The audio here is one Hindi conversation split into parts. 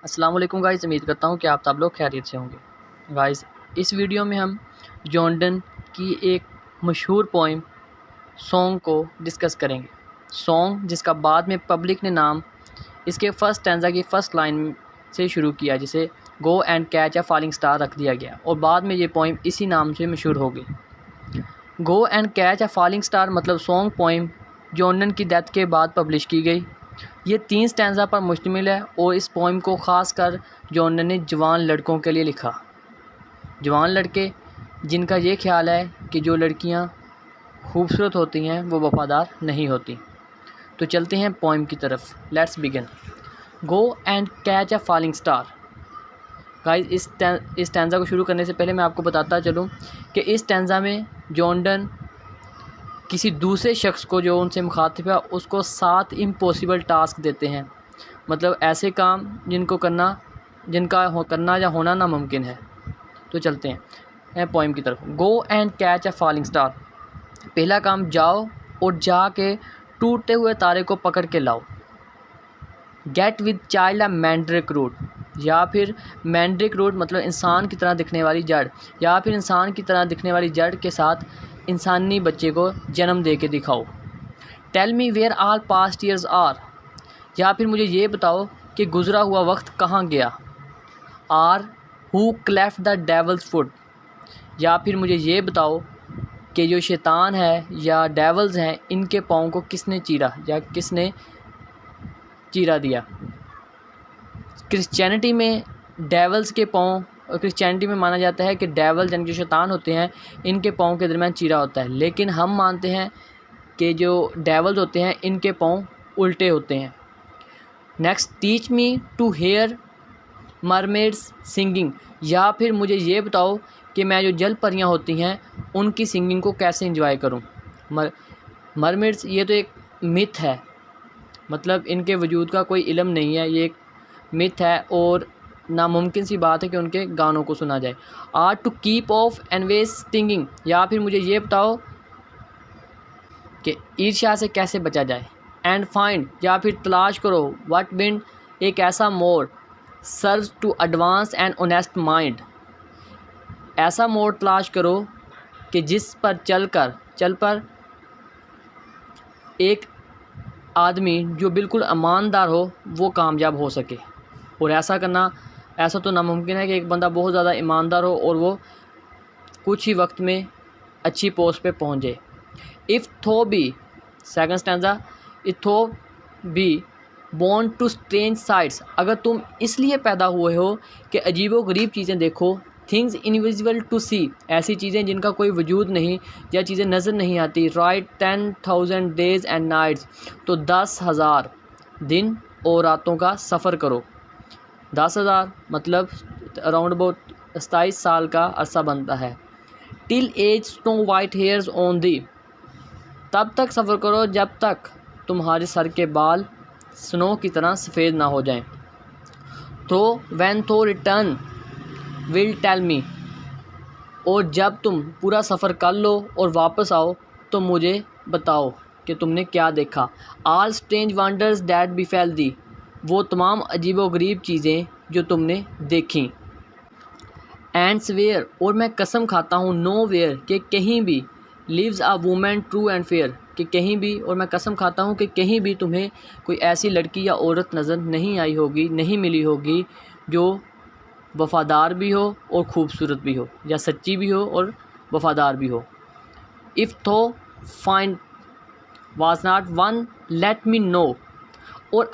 अस्सलाम वालेकुम गाइस, उम्मीद करता हूँ कि आप सब लोग खैरियत से होंगे। गाइस, इस वीडियो में हम जॉन डन की एक मशहूर पोइम सॉन्ग को डिस्कस करेंगे। सॉन्ग जिसका बाद में पब्लिक ने नाम इसके फर्स्ट स्टैंजा की फ़र्स्ट लाइन से शुरू किया, जिसे go and catch a falling star रख दिया गया और बाद में ये पोइम इसी नाम से मशहूर हो गई। Go and catch a falling star मतलब सॉन्ग पोइम जॉन डन की डेथ के बाद पब्लिश की गई। ये 3 स्टैंजा पर मुश्तमिल है और इस पोइम को ख़ास कर जॉन डन ने जवान लड़कों के लिए लिखा। जवान लड़के जिनका ये ख्याल है कि जो लड़कियां खूबसूरत होती हैं वो वफ़ादार नहीं होती। तो चलते हैं पोइम की तरफ। Let's begin. Go and catch a falling star. Guys, इस स्टैंजा को शुरू करने से पहले मैं आपको बताता चलूँ कि इस स्टैंजा में जॉन डन किसी दूसरे शख्स को जो उनसे मुखातिब है उसको 7 इम्पॉसिबल टास्क देते हैं, मतलब ऐसे काम जिनका करना या होना नामुमकिन है। तो चलते हैं पोइम की तरफ। Go and catch a falling star. पहला काम, जाओ और जाके टूटते हुए तारे को पकड़ के लाओ। Get with child a mandrake root, या फिर मैंड्रिक रूट मतलब इंसान की तरह दिखने वाली जड़, या फिर इंसान की तरह दिखने वाली जड़ के साथ इंसानी बच्चे को जन्म दे के दिखाओ। Tell me where all past years are, या फिर मुझे ये बताओ कि गुज़रा हुआ वक्त कहाँ गया। Or who cleft the devil's foot, या फिर मुझे ये बताओ कि जो शैतान है या डेवल्स हैं इनके पाँव को किसने चीरा या किसने चीरा दिया। क्रिश्चियनिटी में डेवल्स के पाँव, क्रिश्चियनिटी में माना जाता है कि डेवल्स यानी जो शैतान होते हैं इनके पाँव के दरमियान चीरा होता है, लेकिन हम मानते हैं कि जो डेवल्स होते हैं इनके पाँव उल्टे होते हैं। Next, teach me to hear mermaids singing, या फिर मुझे ये बताओ कि मैं जो जल परियाँ होती हैं उनकी सिंगिंग को कैसे एंजॉय करूं। मरमेड्स ये तो एक मिथ है, मतलब इनके वजूद का कोई इल्म नहीं है, ये एक मिथ है और नामुमकिन सी बात है कि उनके गानों को सुना जाए। Or to keep off envy's stinging, या फिर मुझे ये बताओ कि ईर्ष्या से कैसे बचा जाए। एंड फाइंड, या फिर तलाश करो व्हाट विंड, एक ऐसा मोड़ serves to advance and honest mind, ऐसा मोड़ तलाश करो कि जिस पर चल पर एक आदमी जो बिल्कुल ईमानदार हो वो कामयाब हो सके। और ऐसा तो नामुमकिन है कि एक बंदा बहुत ज़्यादा ईमानदार हो और वो कुछ ही वक्त में अच्छी पोस्ट पे पहुंच जाए। If thou be, second stanza, if thou be born to strange sights, अगर तुम इसलिए पैदा हुए हो कि अजीबो गरीब चीज़ें देखो। थिंग्स इनविजिबल टू सी, ऐसी चीज़ें जिनका कोई वजूद नहीं या चीज़ें नज़र नहीं आती। राइट 10,000 डेज़ एंड नाइट्स, तो 10,000 दिन और रातों का सफ़र करो। 10,000 मतलब अराउंड अबाउट 27 साल का अरसा बनता है। Till as snow white hairs on the, तब तक सफ़र करो जब तक तुम्हारे सर के बाल स्नो की तरह सफ़ेद ना हो जाएं। तो व्हेन थो रिटर्न विल टेल मी, और जब तुम पूरा सफ़र कर लो और वापस आओ तो मुझे बताओ कि तुमने क्या देखा। आल स्ट्रेंज वंडर्स दैट बिफेल दी, वो तमाम अजीबोगरीब चीज़ें जो तुमने देखी। एंड स्वेयर, और मैं कसम खाता हूँ, नो वेयर कि कहीं भी, lives a woman true and fair कि कहीं भी, और मैं कसम खाता हूँ कि कहीं भी तुम्हें कोई ऐसी लड़की या औरत नज़र नहीं आई होगी, नहीं मिली होगी जो वफ़ादार भी हो और ख़ूबसूरत भी हो, या सच्ची भी हो और वफ़ादार भी हो। इफ़ थो find was not one let me know, और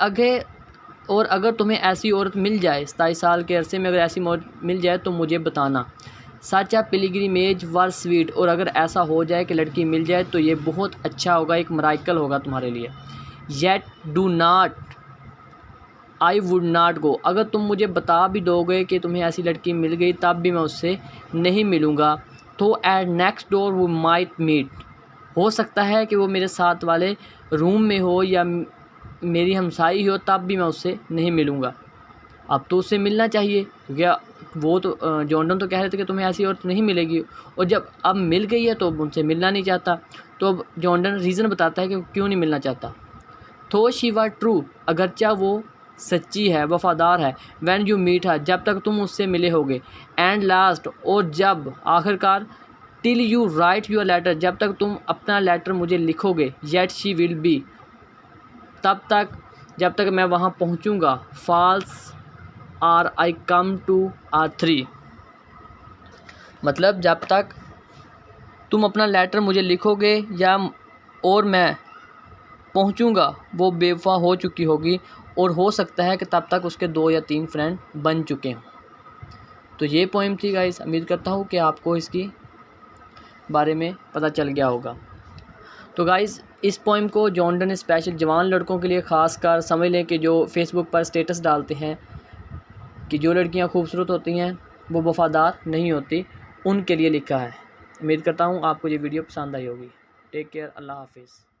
अगर तुम्हें ऐसी औरत मिल जाए 27 साल के अरसे में अगर ऐसी औरत मिल जाए तो मुझे बताना। सच अ पिलग्रिमेज वर स्वीट, और अगर ऐसा हो जाए कि लड़की मिल जाए तो ये बहुत अच्छा होगा, एक मिरेकल होगा तुम्हारे लिए। Yet do not I would not go, अगर तुम मुझे बता भी दोगे कि तुम्हें ऐसी लड़की मिल गई तब भी मैं उससे नहीं मिलूँगा। तो एट नेक्स्ट डोर वो माइट मीट, हो सकता है कि वो मेरे साथ वाले रूम में हो या मेरी हमसाई हो, तब भी मैं उससे नहीं मिलूँगा। अब तो उससे मिलना चाहिए, क्योंकि वो तो जॉन डन तो कह रहे थे कि तुम्हें ऐसी औरत नहीं मिलेगी, और जब अब मिल गई है तो उनसे मिलना नहीं चाहता। तो अब जॉन डन रीज़न बताता है कि क्यों नहीं मिलना चाहता। थो शी वर ट्रू, अगरचा वो सच्ची है, वफ़ादार है। व्हेन यू मीट हर, जब तक तुम उससे मिले होगे। एंड लास्ट, और जब, आखिरकार। Till you write your letter, जब तक तुम अपना लेटर मुझे लिखोगे। येट शी विल बी, तब तक, जब तक मैं वहाँ पहुँचूँगा। फॉल्स r i come to r 3, मतलब जब तक तुम अपना लेटर मुझे लिखोगे या और मैं पहुंचूंगा वो बेवफा हो चुकी होगी, और हो सकता है कि तब तक उसके 2 या 3 फ्रेंड बन चुके हों। तो ये पोइम थी गाइस। उम्मीद करता हूँ कि आपको इसकी बारे में पता चल गया होगा। तो गाइस इस पोइम को जॉन डन ने स्पेशल जवान लड़कों के लिए ख़ास कर समझ लें कि जो फेसबुक पर स्टेटस डालते हैं कि जो लड़कियाँ खूबसूरत होती हैं वो वफ़ादार नहीं होती, उनके लिए लिखा है। उम्मीद करता हूँ आपको ये वीडियो पसंद आई होगी। टेक केयर, अल्लाह हाफिज़।